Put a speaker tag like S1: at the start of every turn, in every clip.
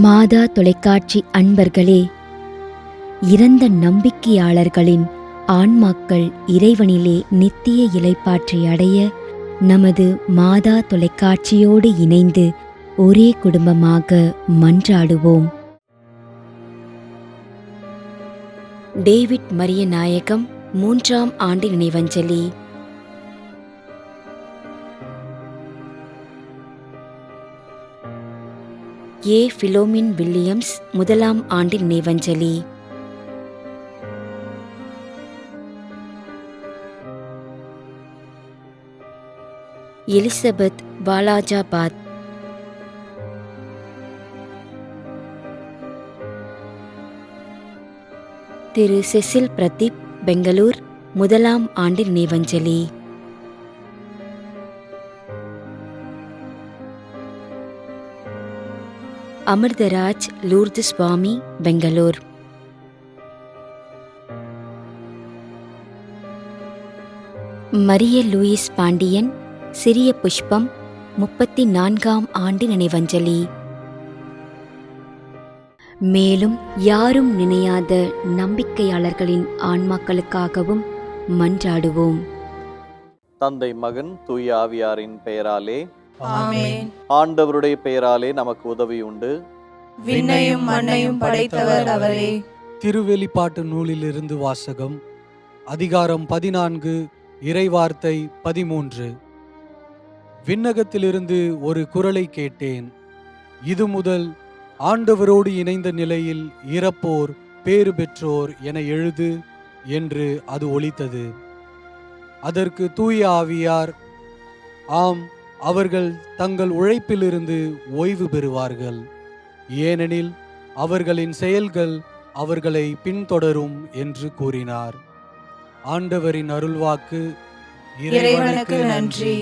S1: மாதா தொலைக்காட்சி அன்பர்களே, இறந்த நம்பிக்கையாளர்களின் ஆன்மாக்கள் இறைவனிலே நித்திய இளைப்பாற்றை அடைய நமது மாதா தொலைக்காட்சியோடு இணைந்து ஒரே குடும்பமாக மன்றாடுவோம். டேவிட் மரிய நாயகம் 3ஆம் ஆண்டு நினைவஞ்சலி. ஏ. பிலோமின் வில்லியம்ஸ் 1ஆம் ஆண்டு நினைவஞ்சலி. எலிசபெத் வாலாஜாபாத். திரு செசில் பிரதீப் பெங்களூர் 1ஆம் ஆண்டு நினைவஞ்சலி. அமிர்தராஜ் லூர்து சுவாமி பெங்களூர். மரிய லூயிஸ் பாண்டியன் சிறிய புஷ்பம் 34ஆம் ஆண்டு நினைவஞ்சலி. மேலும் யாரும் நினையாத நம்பிக்கையாளர்களின் ஆன்மாக்களுக்காகவும் மன்றாடுவோம்.
S2: தந்தை, மகன், தூய ஆவியாரின் பெயராலே
S3: ஆமென்.
S2: ஆண்டவருடைய பெயராலே நமக்கு உதவி உண்டு.
S3: விண்ணையும் மண்ணையும் படைத்தவர் அவரே.
S4: திருவெளிப்பாட்டு நூலிலிருந்து வாசகம். அதிகாரம் 14, இறைவார்த்தை 13. விண்ணகத்திலிருந்து ஒரு குரலை கேட்டேன். இது முதல் ஆண்டவரோடு இணைந்த நிலையில் இறப்போர் பேறு பெற்றோர் என எழுது என்று அது ஒலித்தது. அதற்கு தூய ஆவியார், ஆம், அவர்கள் தங்கள் உழைப்பிலிருந்து ஓய்வு பெறுவார்கள், ஏனெனில் அவர்களின் செயல்கள் அவர்களை பின்தொடரும் என்று கூறினார். ஆண்டவரின் அருள்வாக்கு.
S3: இறைவனுக்கு நன்றி.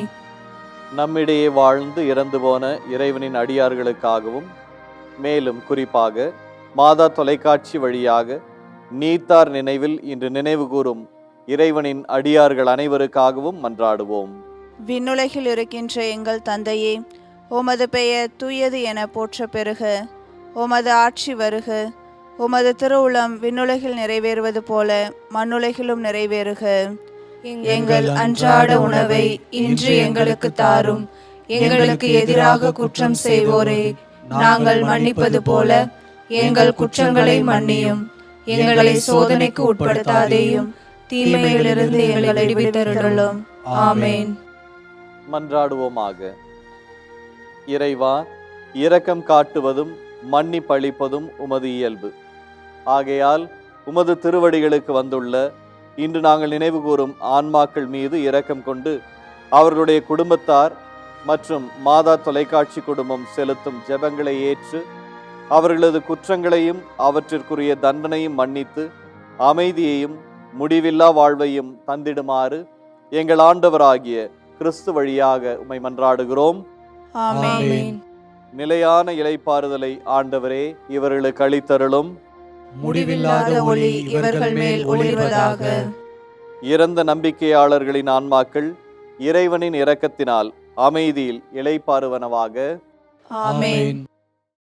S2: நம்மிடையே வாழ்ந்து இறந்து போன இறைவனின் அடியார்களுக்காகவும், மேலும் குறிப்பாக மாதா தொலைக்காட்சி வழியாக நீத்தார் நினைவில் இன்று நினைவு கூறும் இறைவனின் அடியார்கள் அனைவருக்காகவும் மன்றாடுவோம்.
S3: விண்ணுலகில் இருக்கின்ற எங்கள் தந்தையே, உமது பெயர் தூயது என போற்ற பெறுக. உமது ஆட்சி வருக. உமது திருவுளம் விண்ணுலகில் நிறைவேறுவது போல மண்ணுலகிலும் நிறைவேறுக. எங்கள் அன்றாட உணவை இன்று எங்களுக்கு தாரும். எங்களுக்கு எதிராக குற்றம் செய்வோரே நாங்கள் மன்னிப்பது போல எங்கள் குற்றங்களை மன்னியும். எங்களை சோதனைக்கு உட்படுத்தாதேயும், தீமையிலிருந்து எங்களை விடுவித்தருளும். ஆமென்.
S2: மன்றாடுவோமாக. இறைவா, இரக்கம் காட்டுவதும் மன்னிப்பளிப்பதும் உமது இயல்பு. ஆகையால் உமது திருவடிகளுக்கு வந்துள்ள இன்று நாங்கள் நினைவு கூறும் ஆன்மாக்கள் மீது இரக்கம் கொண்டு அவர்களுடைய குடும்பத்தார் மற்றும் மாதா தொலைக்காட்சி குடும்பம் செலுத்தும் ஜெபங்களை ஏற்று அவர்களது குற்றங்களையும் அவற்றிற்குரிய தண்டனையும் மன்னித்து அமைதியையும் முடிவில்லா வாழ்வையும் தந்திடுமாறு எங்கள் ஆண்டவராகிய கிறிஸ்து வழியாக உம்மை மன்றாடுகிறோம்.
S3: ஆமென்.
S2: நிலையான இளைப்பாறுதலை ஆண்டவரே இவர்களுக்கு அளித்தருளும்.
S3: முடிவில்லாத ஒளி இவர்கள் மேல் ஒளிர்வதாக.
S2: இறந்த நம்பிக்கையாளர்களின் ஆன்மாக்கள் இறைவனின் இரக்கத்தினால் அமைதியில் இளைப்பாறுவனவாக.
S3: ஆமென்.